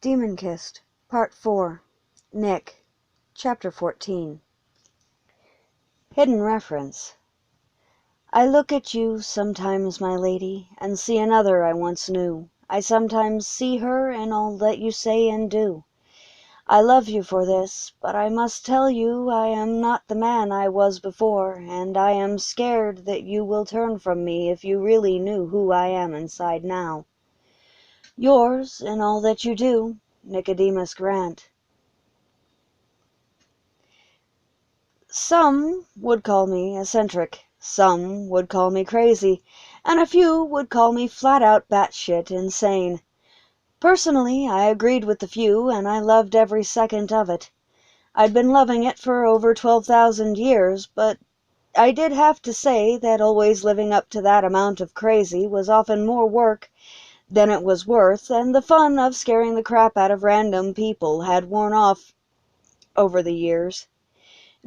Demon-Kissed, Part 4, Nick, Chapter 14. Hidden Reference. I look at you sometimes, my lady, and see another I once knew. I sometimes see her in all that you say and do. I love you for this, but I must tell you I am not the man I was before, and I am scared that you will turn from me if you really knew who I am inside now. Yours, in all that you do, Nicodemus Grant. Some would call me eccentric, some would call me crazy, and a few would call me flat-out batshit insane. Personally, I agreed with the few, and I loved every second of it. I'd been loving it for over 12,000 years, but I did have to say that always living up to that amount of crazy was often more work than it was worth, and the fun of scaring the crap out of random people had worn off over the years.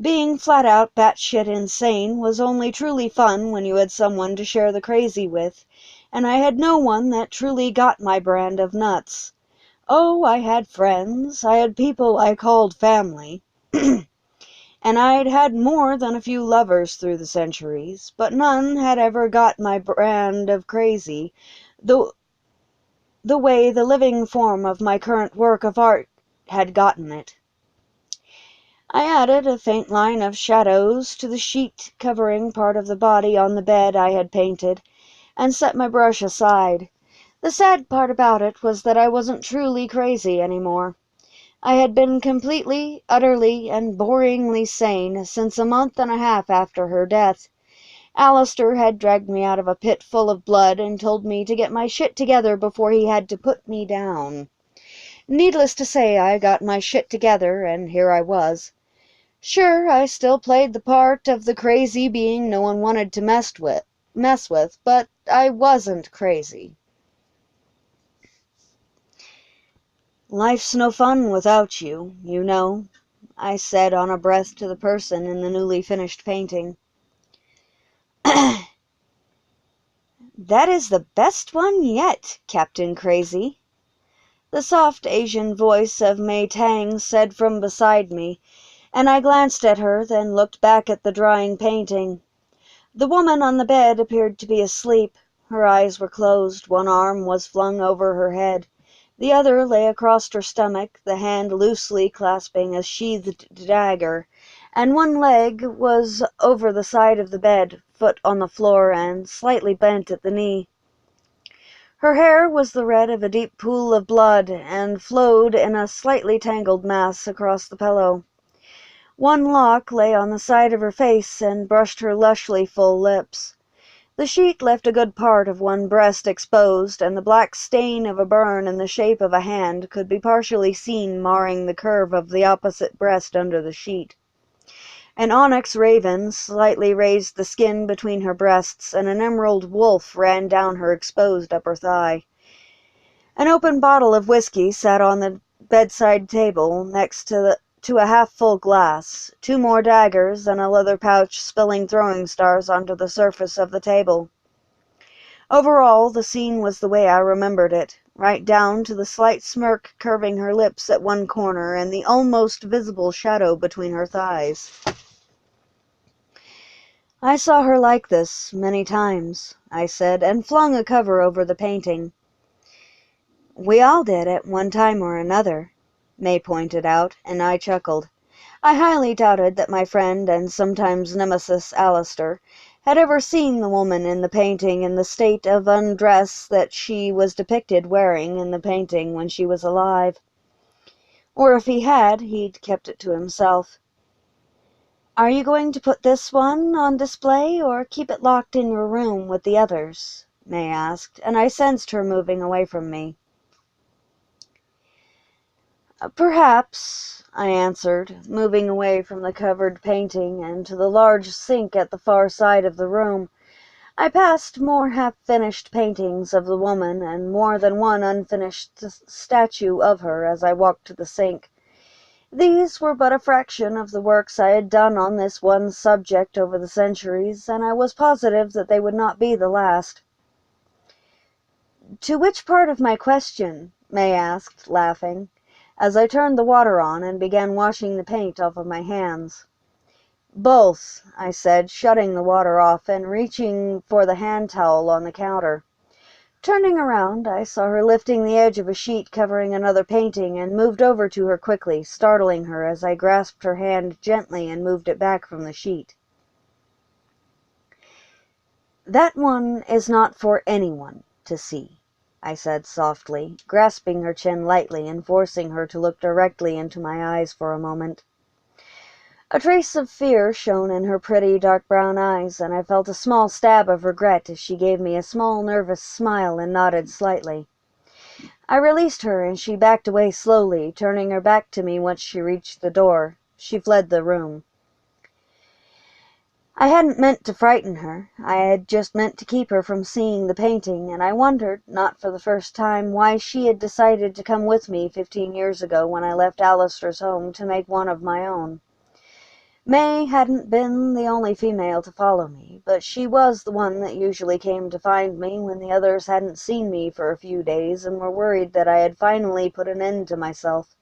Being flat-out batshit insane was only truly fun when you had someone to share the crazy with, and I had no one that truly got my brand of nuts. Oh, I had friends, I had people I called family, and I'd had more than a few lovers through the centuries, but none had ever got my brand of crazy, the way the living form of my current work of art had gotten it. I added a faint line of shadows to the sheet covering part of the body on the bed I had painted, and set my brush aside. The sad part about it was that I wasn't truly crazy anymore. I had been completely, utterly, and boringly sane since a month and a half after her death. Alistair had dragged me out of a pit full of blood and told me to get my shit together before he had to put me down. Needless to say, I got my shit together, and here I was. Sure, I still played the part of the crazy being no one wanted to mess with, but I wasn't crazy. Life's no fun without you, you know, I said on a breath to the person in the newly finished painting. That is the best one yet, Captain Crazy, the soft Asian voice of May Tang said from beside me, and I glanced at her, then looked back at the drying painting. The woman on the bed appeared to be asleep. Her eyes were closed, one arm was flung over her head. The other lay across her stomach, the hand loosely clasping a sheathed dagger, and one leg was over the side of the bed, foot on the floor, and slightly bent at the knee. Her hair was the red of a deep pool of blood, and flowed in a slightly tangled mass across the pillow. One lock lay on the side of her face and brushed her lushly full lips. The sheet left a good part of one breast exposed, and the black stain of a burn in the shape of a hand could be partially seen marring the curve of the opposite breast under the sheet. An onyx raven slightly raised the skin between her breasts, and an emerald wolf ran down her exposed upper thigh. An open bottle of whiskey sat on the bedside table next to a half-full glass, 2 more daggers, and a leather pouch spilling throwing stars onto the surface of the table. Overall, the scene was the way I remembered it, right down to the slight smirk curving her lips at one corner and the almost visible shadow between her thighs. I saw her like this many times, I said, and flung a cover over the painting. We all did at one time or another, May pointed out, and I chuckled. I highly doubted that my friend and sometimes nemesis Alistair had ever seen the woman in the painting in the state of undress that she was depicted wearing in the painting when she was alive. Or if he had, he'd kept it to himself. Are you going to put this one on display or keep it locked in your room with the others? May asked, and I sensed her moving away from me. Perhaps, I answered, moving away from the covered painting and to the large sink at the far side of the room. I passed more half-finished paintings of the woman and more than one unfinished statue of her as I walked to the sink. These were but a fraction of the works I had done on this one subject over the centuries, and I was positive that they would not be the last. To which part of my question, May asked, laughing, as I turned the water on and began washing the paint off of my hands. Both, I said, shutting the water off and reaching for the hand towel on the counter. Turning around, I saw her lifting the edge of a sheet covering another painting and moved over to her quickly, startling her as I grasped her hand gently and moved it back from the sheet. "That one is not for anyone to see," I said softly, grasping her chin lightly and forcing her to look directly into my eyes for a moment. A trace of fear shone in her pretty dark brown eyes, and I felt a small stab of regret as she gave me a small nervous smile and nodded slightly. I released her and she backed away slowly, turning her back to me once she reached the door. She fled the room. I hadn't meant to frighten her. I had just meant to keep her from seeing the painting, and I wondered, not for the first time, why she had decided to come with me 15 years ago when I left Alistair's home to make one of my own. May hadn't been the only female to follow me, but she was the one that usually came to find me when the others hadn't seen me for a few days and were worried that I had finally put an end to myself.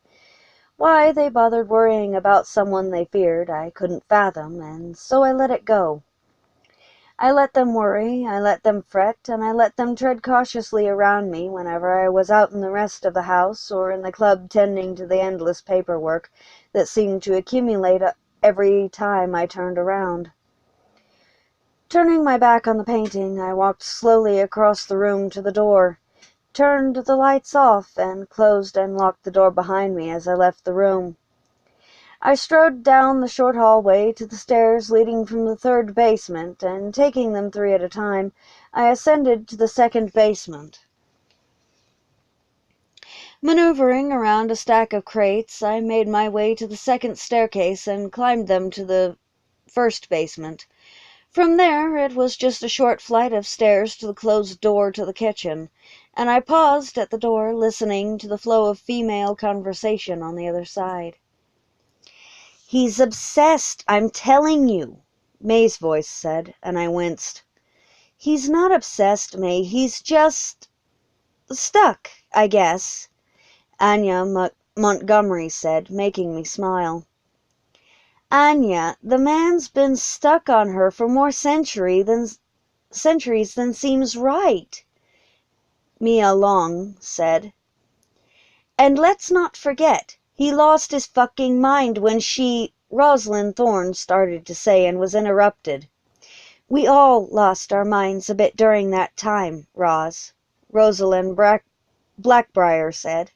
Why they bothered worrying about someone they feared, I couldn't fathom, and so I let it go. I let them worry, I let them fret, and I let them tread cautiously around me whenever I was out in the rest of the house or in the club tending to the endless paperwork that seemed to accumulate every time I turned around. Turning my back on the painting, I walked slowly across the room to the door, turned the lights off, and closed and locked the door behind me as I left the room. I strode down the short hallway to the stairs leading from the 3rd basement, and taking them 3 at a time, I ascended to the 2nd basement. Maneuvering around a stack of crates, I made my way to the 2nd staircase and climbed them to the 1st basement. From there, it was just a short flight of stairs to the closed door to the kitchen, and I paused at the door, listening to the flow of female conversation on the other side. "He's obsessed, I'm telling you," May's voice said, and I winced. "He's not obsessed, May, he's just stuck, I guess," Anya Montgomery said, making me smile. "Anya, the man's been stuck on her for more centuries than seems right," Mia Long said. "And let's not forget, he lost his fucking mind when Rosalind Thorne started to say and was interrupted. "We all lost our minds a bit during that time, Rosalind Blackbriar said.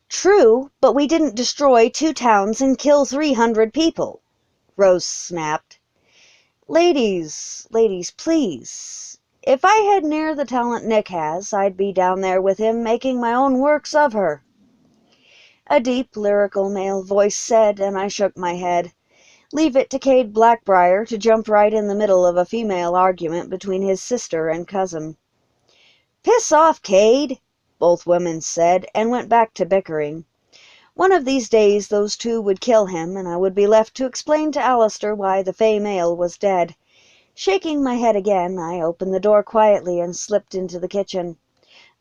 "True, but we didn't destroy 2 towns and kill 300 people," Rose snapped. Ladies, please. If I had near the talent Nick has, I'd be down there with him making my own works of her," a deep, lyrical male voice said, and I shook my head. Leave it to Cade Blackbriar to jump right in the middle of a female argument between his sister and cousin. "Piss off, Cade," both women said, and went back to bickering. One of these days those two would kill him, and I would be left to explain to Alistair why the Fey male was dead. Shaking my head again, I opened the door quietly and slipped into the kitchen.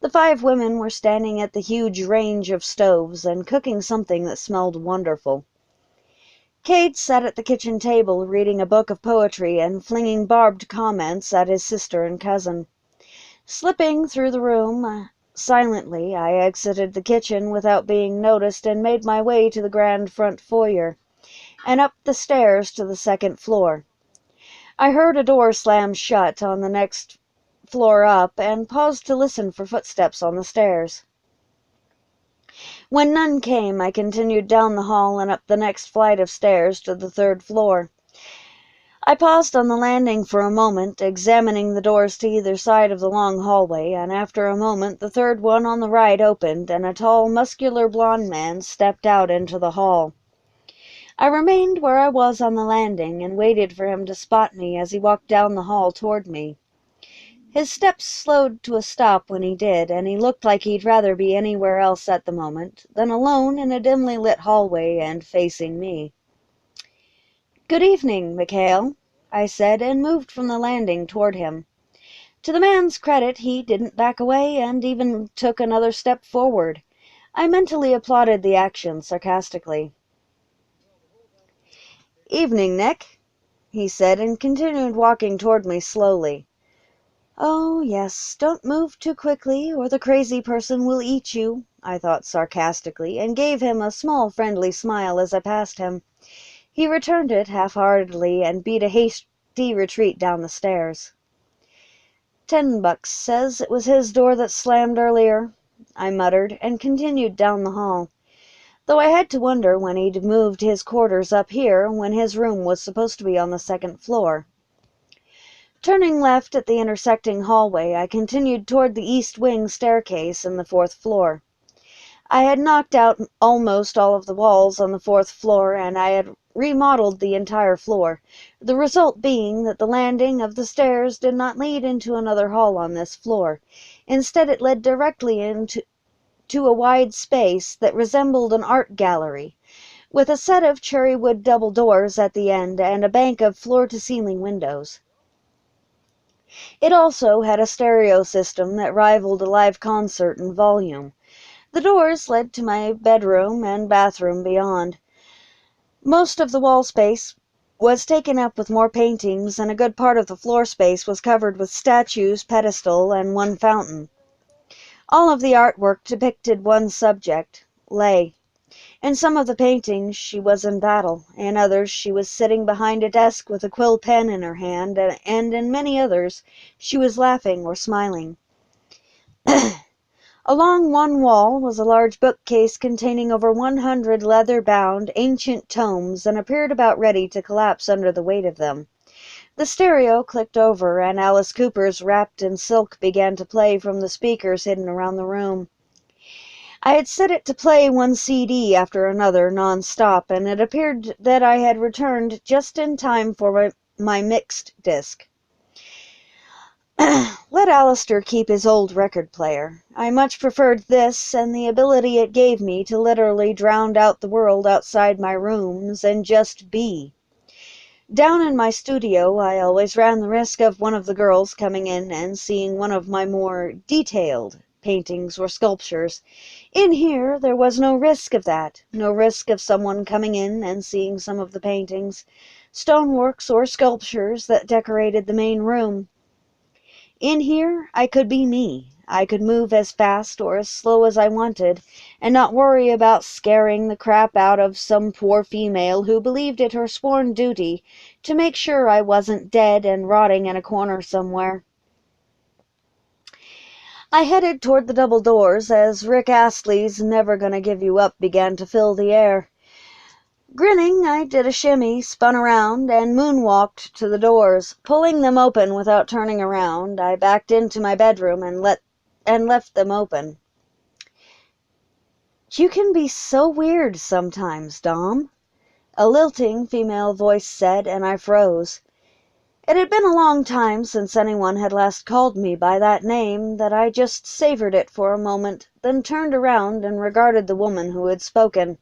The 5 women were standing at the huge range of stoves and cooking something that smelled wonderful. Cade sat at the kitchen table reading a book of poetry and flinging barbed comments at his sister and cousin. Slipping through the room silently, I exited the kitchen without being noticed and made my way to the grand front foyer, and up the stairs to the 2nd floor. I heard a door slam shut on the next floor up, and paused to listen for footsteps on the stairs. When none came, I continued down the hall and up the next flight of stairs to the 3rd floor. I paused on the landing for a moment, examining the doors to either side of the long hallway, and after a moment the 3rd one on the right opened, and a tall, muscular blond man stepped out into the hall. I remained where I was on the landing and waited for him to spot me as he walked down the hall toward me. His steps slowed to a stop when he did, and he looked like he'd rather be anywhere else at the moment than alone in a dimly lit hallway and facing me. "Good evening, Mikhail," I said, and moved from the landing toward him. To the man's credit, he didn't back away and even took another step forward. I mentally applauded the action sarcastically. "Evening, Nick," he said, and continued walking toward me slowly. "Oh, yes, don't move too quickly, or the crazy person will eat you," I thought sarcastically, and gave him a small friendly smile as I passed him. He returned it half-heartedly and beat a hasty retreat down the stairs. "$10 says it was his door that slammed earlier," I muttered, and continued down the hall, though I had to wonder when he'd moved his quarters up here when his room was supposed to be on the second floor. Turning left at the intersecting hallway, I continued toward the east wing staircase in the fourth floor. I had knocked out almost all of the walls on the fourth floor, and I had remodeled the entire floor, the result being that the landing of the stairs did not lead into another hall on this floor. Instead, it led directly into a wide space that resembled an art gallery, with a set of cherrywood double doors at the end and a bank of floor-to-ceiling windows. It also had a stereo system that rivaled a live concert in volume. The doors led to my bedroom and bathroom beyond. Most of the wall space was taken up with more paintings, and a good part of the floor space was covered with statues, pedestal, and one fountain. All of the artwork depicted one subject, Lay. In some of the paintings she was in battle, in others she was sitting behind a desk with a quill pen in her hand, and in many others she was laughing or smiling. Along one wall was a large bookcase containing over 100 leather-bound, ancient tomes, and appeared about ready to collapse under the weight of them. The stereo clicked over, and Alice Cooper's Wrapped in Silk began to play from the speakers hidden around the room. I had set it to play one CD after another, non-stop, and it appeared that I had returned just in time for my mixed disc. Let Alistair keep his old record player. I much preferred this and the ability it gave me to literally drown out the world outside my rooms and just be. Down in my studio, I always ran the risk of one of the girls coming in and seeing one of my more detailed paintings or sculptures. In here, there was no risk of that, no risk of someone coming in and seeing some of the paintings, stoneworks, or sculptures that decorated the main room. In here, I could be me. I could move as fast or as slow as I wanted, and not worry about scaring the crap out of some poor female who believed it her sworn duty to make sure I wasn't dead and rotting in a corner somewhere. I headed toward the double doors as Rick Astley's Never Gonna Give You Up began to fill the air. Grinning, I did a shimmy, spun around, and moonwalked to the doors. Pulling them open without turning around, I backed into my bedroom and left them open. "You can be so weird sometimes, Dom," a lilting female voice said, and I froze. It had been a long time since anyone had last called me by that name that I just savored it for a moment, then turned around and regarded the woman who had spoken.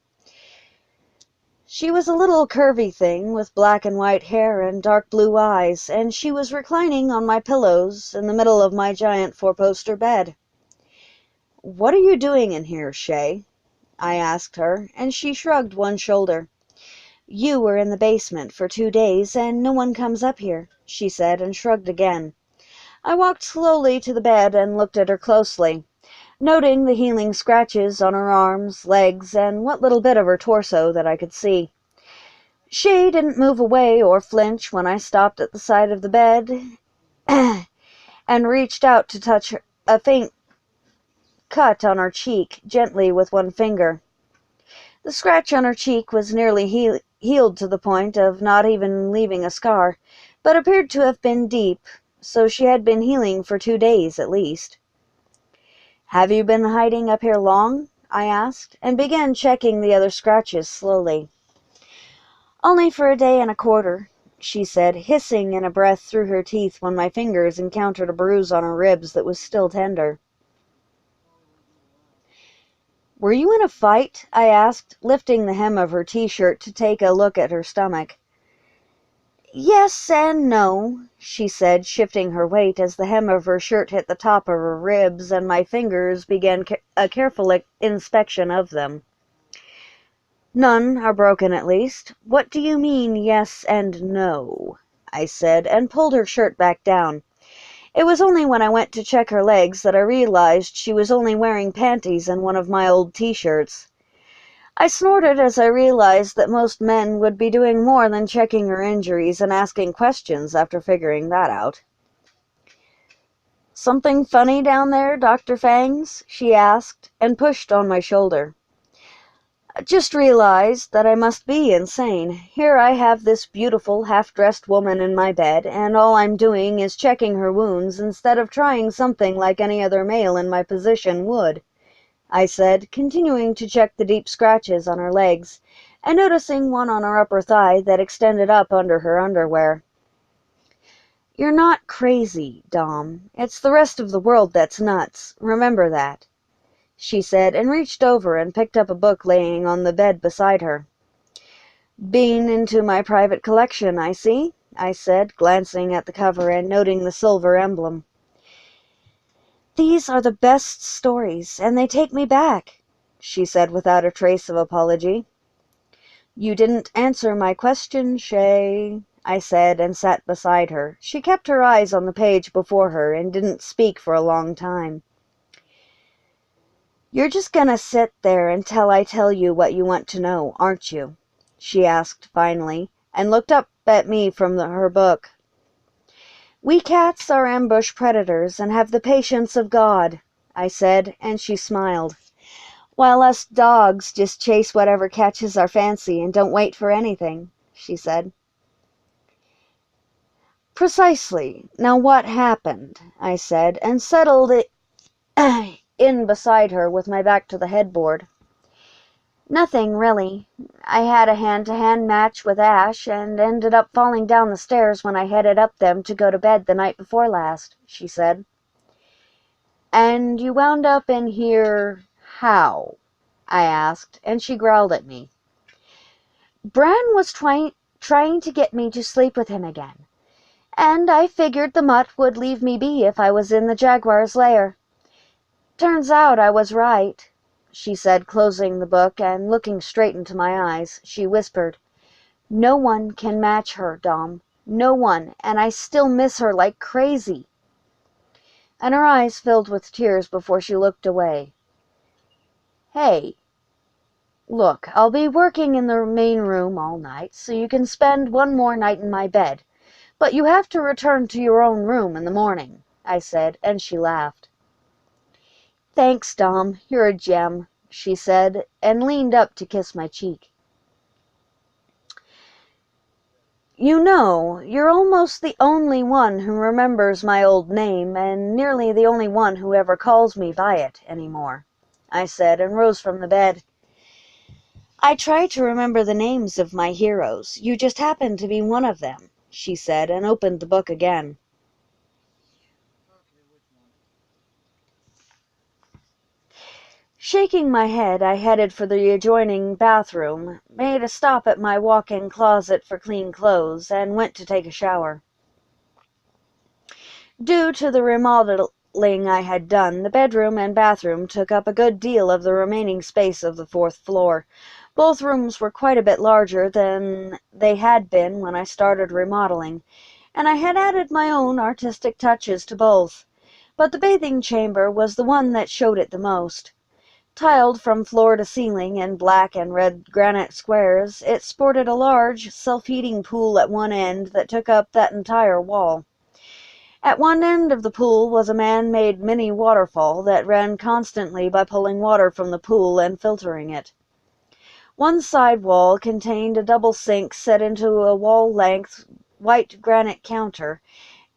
She was a little curvy thing with black and white hair and dark blue eyes, and she was reclining on my pillows in the middle of my giant four-poster bed. "What are you doing in here, Shay?" I asked her, and she shrugged one shoulder. "You were in the basement for 2 days, and no one comes up here," she said, and shrugged again. I walked slowly to the bed and looked at her closely, noting the healing scratches on her arms, legs, and what little bit of her torso that I could see. She didn't move away or flinch when I stopped at the side of the bed and reached out to touch a faint cut on her cheek gently with one finger. The scratch on her cheek was nearly healed to the point of not even leaving a scar, but appeared to have been deep, so she had been healing for 2 days at least. "Have you been hiding up here long?" I asked, and began checking the other scratches slowly. "Only for a day and a quarter," she said, hissing in a breath through her teeth when my fingers encountered a bruise on her ribs that was still tender. "Were you in a fight?" I asked, lifting the hem of her t-shirt to take a look at her stomach. Yes and no, she said, shifting her weight as the hem of her shirt hit the top of her ribs and my fingers began a careful inspection of them. None are broken, at least. What do you mean, yes and no? I said, and pulled her shirt back down. It was only when I went to check her legs that I realized she was only wearing panties and one of my old t-shirts. I snorted as I realized that most men would be doing more than checking her injuries and asking questions after figuring that out. "Something funny down there, Dr. Fangs?" she asked, and pushed on my shoulder. I just realized that I must be insane. Here I have this beautiful, half-dressed woman in my bed, and all I'm doing is checking her wounds instead of trying something like any other male in my position would, I said, continuing to check the deep scratches on her legs, and noticing one on her upper thigh that extended up under her underwear. "You're not crazy, Dom. It's the rest of the world that's nuts. Remember that," she said, and reached over and picked up a book laying on the bed beside her. "Been into my private collection, I see," I said, glancing at the cover and noting the silver emblem. "These are the best stories, and they take me back," she said without a trace of apology. "You didn't answer my question, Shay," I said, and sat beside her. She kept her eyes on the page before her and didn't speak for a long time. "You're just gonna sit there until I tell you what you want to know, aren't you?" she asked finally, and looked up at me from her book. "We cats are ambush predators and have the patience of God," I said, and she smiled. "While us dogs just chase whatever catches our fancy and don't wait for anything," she said. "Precisely. Now what happened?" I said, and settled it in beside her with my back to the headboard. "Nothing, really. I had a hand-to-hand match with Ash and ended up falling down the stairs when I headed up them to go to bed the night before last," she said. "And you wound up in here how?" I asked, and she growled at me. "Bran was trying to get me to sleep with him again, and I figured the mutt would leave me be if I was in the jaguar's lair. Turns out I was right," she said, closing the book and looking straight into my eyes. She whispered, "No one can match her, Dom. No one, and I still miss her like crazy." And her eyes filled with tears before she looked away. "Hey, look, I'll be working in the main room all night, so you can spend one more night in my bed. But you have to return to your own room in the morning," I said, and she laughed. "Thanks, Dom. You're a gem," she said, and leaned up to kiss my cheek. "You know, you're almost the only one who remembers my old name, and nearly the only one who ever calls me by it anymore," I said, and rose from the bed. "I try to remember the names of my heroes. You just happen to be one of them," she said, and opened the book again. Shaking my head, I headed for the adjoining bathroom, made a stop at my walk-in closet for clean clothes, and went to take a shower. Due to the remodeling I had done, the bedroom and bathroom took up a good deal of the remaining space of the fourth floor. Both rooms were quite a bit larger than they had been when I started remodeling, and I had added my own artistic touches to both. But the bathing chamber was the one that showed it the most. Tiled from floor to ceiling in black and red granite squares, it sported a large, self-heating pool at one end that took up that entire wall. At one end of the pool was a man-made mini waterfall that ran constantly by pulling water from the pool and filtering it. One side wall contained a double sink set into a wall-length white granite counter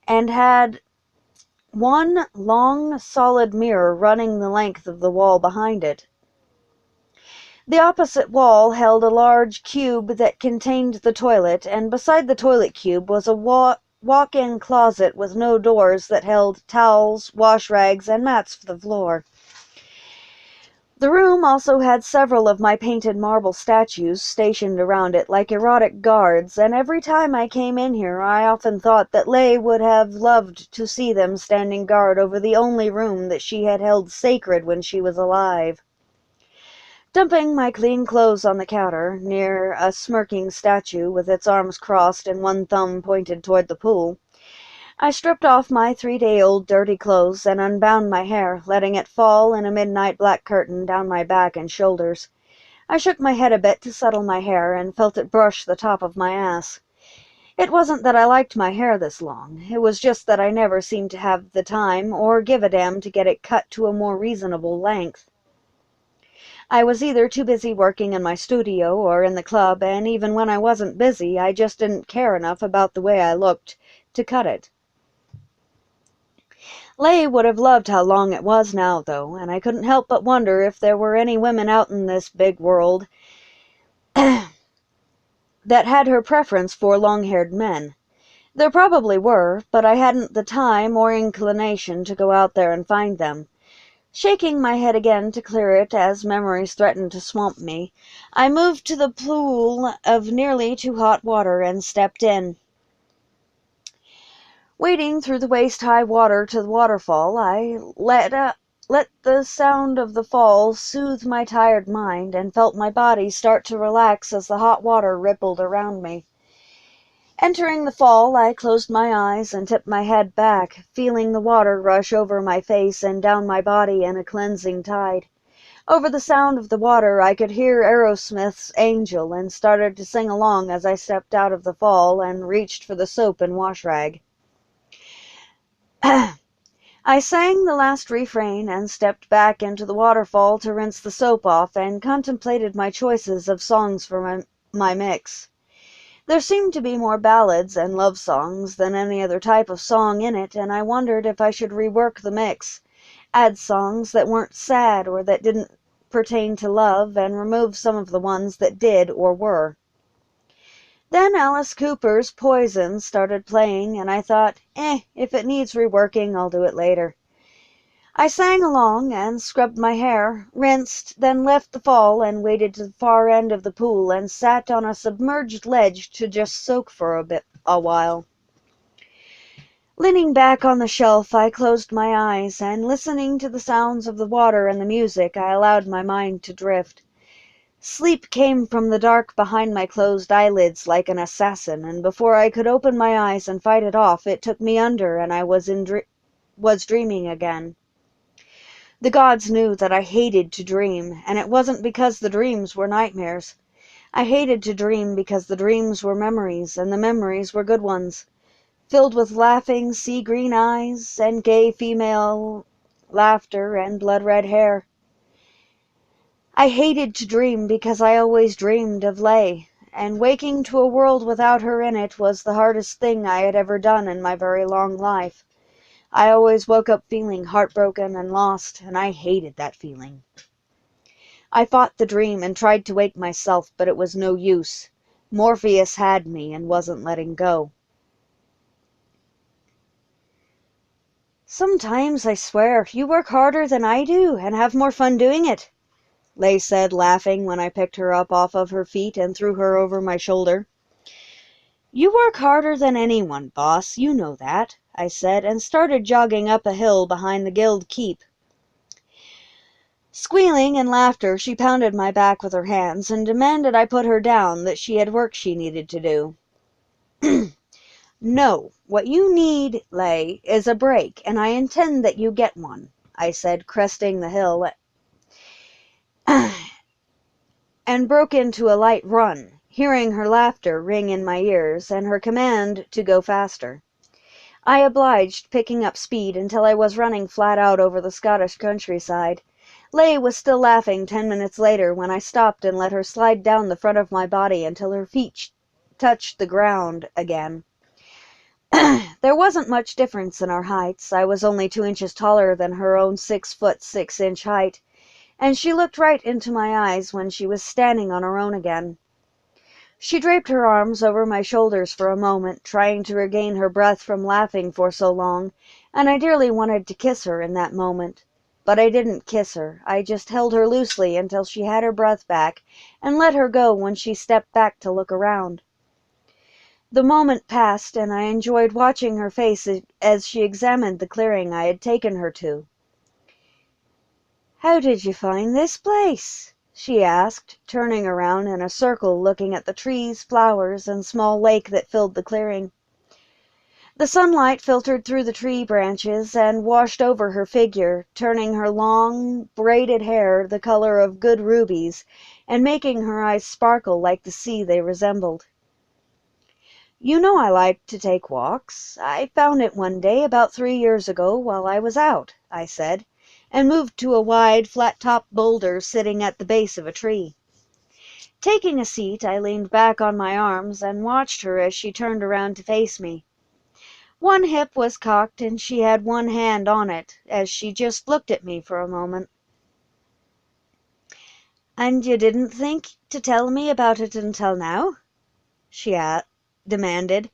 and had one long, solid mirror running the length of the wall behind it. The opposite wall held a large cube that contained the toilet, and beside the toilet cube was a walk-in closet with no doors that held towels, wash rags, and mats for the floor. The room also had several of my painted marble statues stationed around it like erotic guards, and every time I came in here I often thought that Lay would have loved to see them standing guard over the only room that she had held sacred when she was alive. Dumping my clean clothes on the counter, near a smirking statue with its arms crossed and one thumb pointed toward the pool, I stripped off my 3-day-old dirty clothes and unbound my hair, letting it fall in a midnight black curtain down my back and shoulders. I shook my head a bit to settle my hair and felt it brush the top of my ass. It wasn't that I liked my hair this long. It was just that I never seemed to have the time or give a damn to get it cut to a more reasonable length. I was either too busy working in my studio or in the club, and even when I wasn't busy, I just didn't care enough about the way I looked to cut it. Lay would have loved how long it was now, though, and I couldn't help but wonder if there were any women out in this big world that had her preference for long-haired men. There probably were, but I hadn't the time or inclination to go out there and find them. Shaking my head again to clear it as memories threatened to swamp me, I moved to the pool of nearly too hot water and stepped in. Wading through the waist-high water to the waterfall, I let the sound of the fall soothe my tired mind and felt my body start to relax as the hot water rippled around me. Entering the fall, I closed my eyes and tipped my head back, feeling the water rush over my face and down my body in a cleansing tide. Over the sound of the water, I could hear Aerosmith's Angel and started to sing along as I stepped out of the fall and reached for the soap and wash rag. I sang the last refrain and stepped back into the waterfall to rinse the soap off and contemplated my choices of songs for my mix. There seemed to be more ballads and love songs than any other type of song in it, and I wondered if I should rework the mix, add songs that weren't sad or that didn't pertain to love, and remove some of the ones that did or were. Then Alice Cooper's Poison started playing, and I thought, if it needs reworking, I'll do it later. I sang along and scrubbed my hair, rinsed, then left the fall and waded to the far end of the pool and sat on a submerged ledge to just soak for a while. Leaning back on the shelf, I closed my eyes, and listening to the sounds of the water and the music, I allowed my mind to drift. Sleep came from the dark behind my closed eyelids like an assassin, and before I could open my eyes and fight it off, it took me under, and I was dreaming again. The gods knew that I hated to dream, and it wasn't because the dreams were nightmares. I hated to dream because the dreams were memories, and the memories were good ones, filled with laughing sea-green eyes and gay female laughter and blood-red hair. I hated to dream because I always dreamed of Lay, and waking to a world without her in it was the hardest thing I had ever done in my very long life. I always woke up feeling heartbroken and lost, and I hated that feeling. I fought the dream and tried to wake myself, but it was no use. Morpheus had me and wasn't letting go. "Sometimes, I swear, you work harder than I do and have more fun doing it," Lay said, laughing when I picked her up off of her feet and threw her over my shoulder. "You work harder than anyone, boss, you know that," I said, and started jogging up a hill behind the guild keep. Squealing in laughter, she pounded my back with her hands and demanded I put her down, that she had work she needed to do. "No, what you need, Lay, is a break, and I intend that you get one," I said, cresting the hill, and broke into a light run, hearing her laughter ring in my ears and her command to go faster. I obliged, picking up speed until I was running flat out over the Scottish countryside. Lay was still laughing 10 minutes later when I stopped and let her slide down the front of my body until her feet touched the ground again. There wasn't much difference in our heights. I was only 2 inches taller than her own 6-foot 6-inch height, and she looked right into my eyes when she was standing on her own again. She draped her arms over my shoulders for a moment, trying to regain her breath from laughing for so long, and I dearly wanted to kiss her in that moment, but I didn't kiss her. I just held her loosely until she had her breath back and let her go when she stepped back to look around. The moment passed, and I enjoyed watching her face as she examined the clearing I had taken her to. "How did you find this place?" she asked, turning around in a circle looking at the trees, flowers, and small lake that filled the clearing. The sunlight filtered through the tree branches and washed over her figure, turning her long, braided hair the color of good rubies and making her eyes sparkle like the sea they resembled. "You know I like to take walks. I found it one day about 3 years ago while I was out," I said, and moved to a wide, flat-topped boulder sitting at the base of a tree. Taking a seat, I leaned back on my arms and watched her as she turned around to face me. One hip was cocked and she had one hand on it as she just looked at me for a moment. "And you didn't think to tell me about it until now?" she demanded,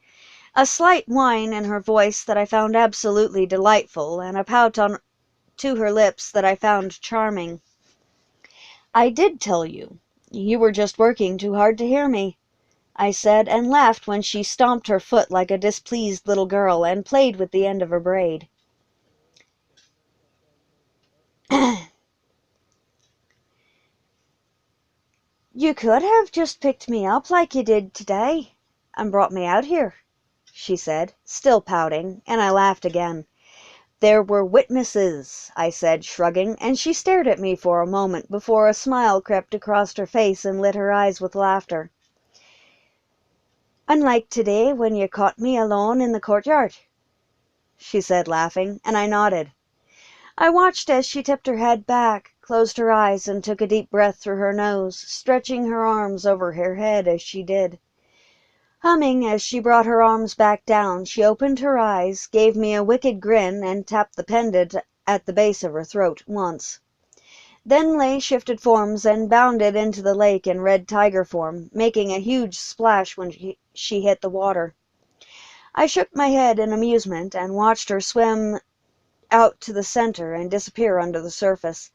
a slight whine in her voice that I found absolutely delightful, and a pout to her lips that I found charming. "I did tell you. You were just working too hard to hear me," I said, and laughed when she stomped her foot like a displeased little girl and played with the end of her braid. "You could have just picked me up like you did today and brought me out here," she said, still pouting, and I laughed again. "There were witnesses," I said, shrugging, and she stared at me for a moment before a smile crept across her face and lit her eyes with laughter. "Unlike today when you caught me alone in the courtyard," she said, laughing, and I nodded. I watched as she tipped her head back, closed her eyes, and took a deep breath through her nose, stretching her arms over her head as she did. Humming as she brought her arms back down, she opened her eyes, gave me a wicked grin, and tapped the pendant at the base of her throat once. Then Lay shifted forms and bounded into the lake in red tiger form, making a huge splash when she hit the water. I shook my head in amusement and watched her swim out to the center and disappear under the surface.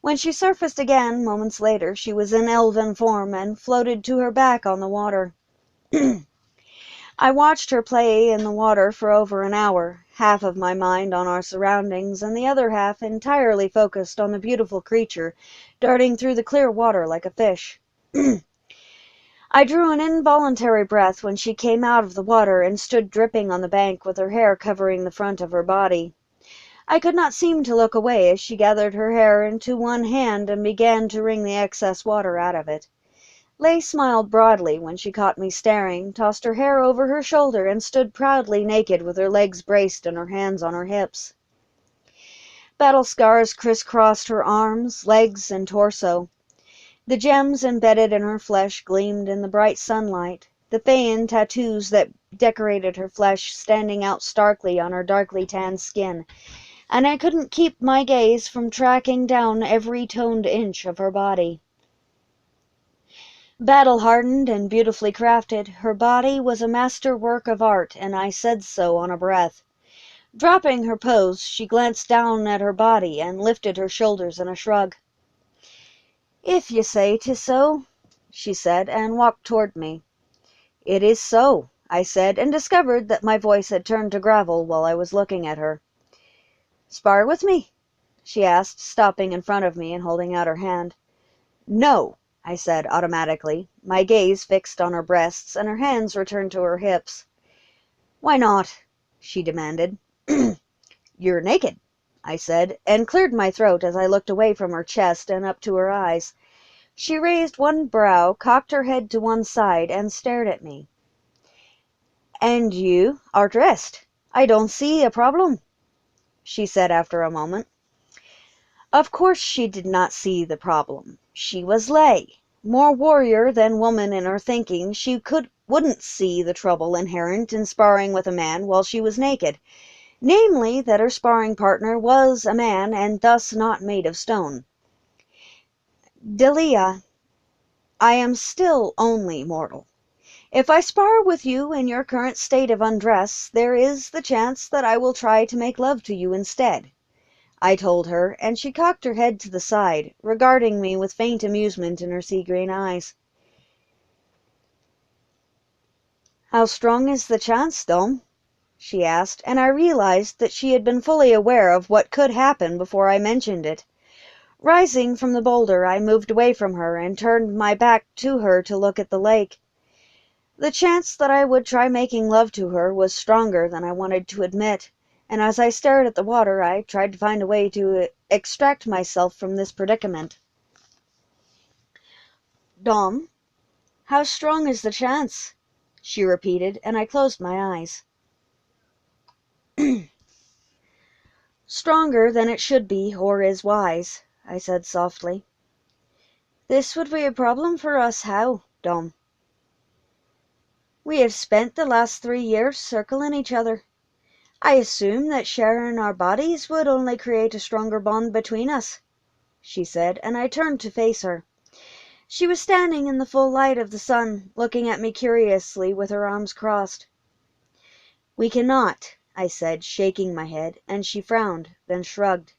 When she surfaced again, moments later, she was in elven form and floated to her back on the water. I watched her play in the water for over an hour, half of my mind on our surroundings and the other half entirely focused on the beautiful creature darting through the clear water like a fish. I drew an involuntary breath when she came out of the water and stood dripping on the bank with her hair covering the front of her body. I could not seem to look away as she gathered her hair into one hand and began to wring the excess water out of it. Lay smiled broadly when she caught me staring, tossed her hair over her shoulder, and stood proudly naked with her legs braced and her hands on her hips. Battle scars crisscrossed her arms, legs, and torso. The gems embedded in her flesh gleamed in the bright sunlight, the Faian tattoos that decorated her flesh standing out starkly on her darkly tanned skin, and I couldn't keep my gaze from tracking down every toned inch of her body. Battle-hardened and beautifully crafted, her body was a masterwork of art, and I said so on a breath. Dropping her pose, she glanced down at her body and lifted her shoulders in a shrug. "If you say 'tis so," she said, and walked toward me. "It is so," I said, and discovered that my voice had turned to gravel while I was looking at her. "Spar with me?" she asked, stopping in front of me and holding out her hand. "No," I said automatically, my gaze fixed on her breasts, and her hands returned to her hips. "Why not?" she demanded. "You're naked," I said, and cleared my throat as I looked away from her chest and up to her eyes. She raised one brow, cocked her head to one side, and stared at me. "And you are dressed. I don't see a problem," she said after a moment. Of course she did not see the problem. She was Lay. More warrior than woman in her thinking, she wouldn't see the trouble inherent in sparring with a man while she was naked, namely that her sparring partner was a man and thus not made of stone. "Delia, I am still only mortal. If I spar with you in your current state of undress, there is the chance that I will try to make love to you instead. I told her, and she cocked her head to the side, regarding me with faint amusement in her sea-green eyes. "How strong is the chance, Dom?" she asked, and I realized that she had been fully aware of what could happen before I mentioned it. Rising from the boulder, I moved away from her and turned my back to her to look at the lake. The chance that I would try making love to her was stronger than I wanted to admit, and as I stared at the water I tried to find a way to extract myself from this predicament. "Dom, how strong is the chance?" she repeated, and I closed my eyes. "Stronger than it should be or is wise," I said softly. "This would be a problem for us. How, Dom?" "We have spent the last 3 years circling each other. I assumed that sharing our bodies would only create a stronger bond between us," she said, and I turned to face her. She was standing in the full light of the sun, looking at me curiously with her arms crossed. "We cannot," I said, shaking my head, and she frowned, then shrugged.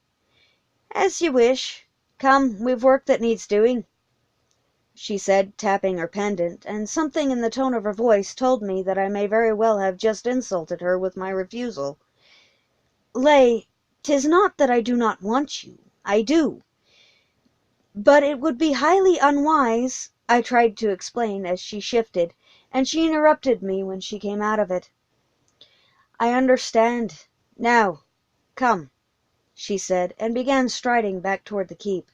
"As you wish. Come, we've work that needs doing," she said, tapping her pendant, and something in the tone of her voice told me that I may very well have just insulted her with my refusal. "Lay, 'tis not that I do not want you. I do. But it would be highly unwise," I tried to explain as she shifted, and she interrupted me when she came out of it. "I understand. Now, come," she said, and began striding back toward the keep.